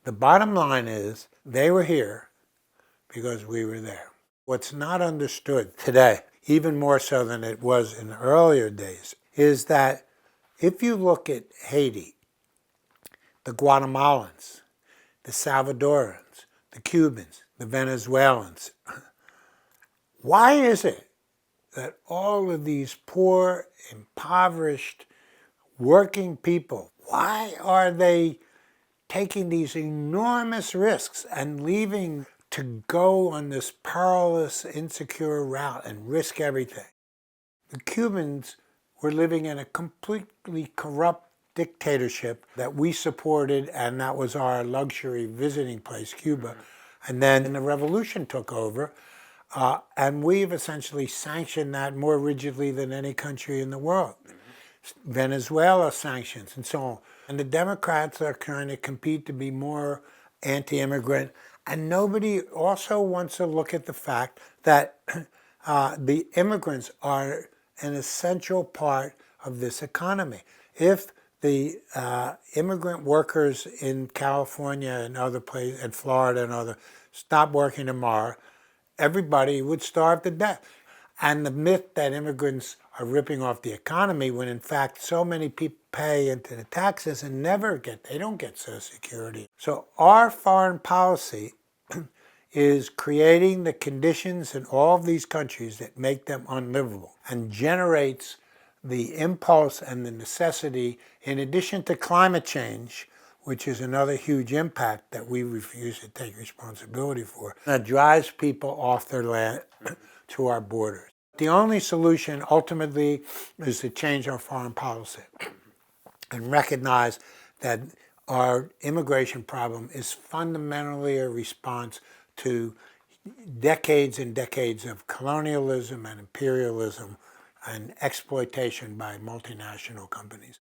The bottom line is they were here because we were there. What's not understood today, even more so than it was in the earlier days, is that if you look at Haiti, the Guatemalans, the Salvadorans, the Cubans, the Venezuelans, why is it that all of these poor, impoverished, working people, why are they taking these enormous risks and leaving to go on this perilous, insecure route and risk everything? The Cubans were living in a completely corrupt dictatorship that we supported, and that was our luxury visiting place, Cuba. And then the revolution took over, and we've essentially sanctioned that more rigidly than any country in the world. Venezuela sanctions and so on. And the Democrats are trying to compete to be more anti-immigrant. And nobody also wants to look at the fact that the immigrants are an essential part of this economy. If the immigrant workers in California and other places, and Florida and other, stop working tomorrow, everybody would starve to death. And the myth that immigrants are ripping off the economy, when in fact so many people pay into the taxes and they don't get Social Security. So our foreign policy is creating the conditions in all of these countries that make them unlivable and generates the impulse and the necessity, in addition to climate change, which is another huge impact that we refuse to take responsibility for, that drives people off their land to our borders. The only solution ultimately is to change our foreign policy and recognize that our immigration problem is fundamentally a response to decades and decades of colonialism and imperialism and exploitation by multinational companies.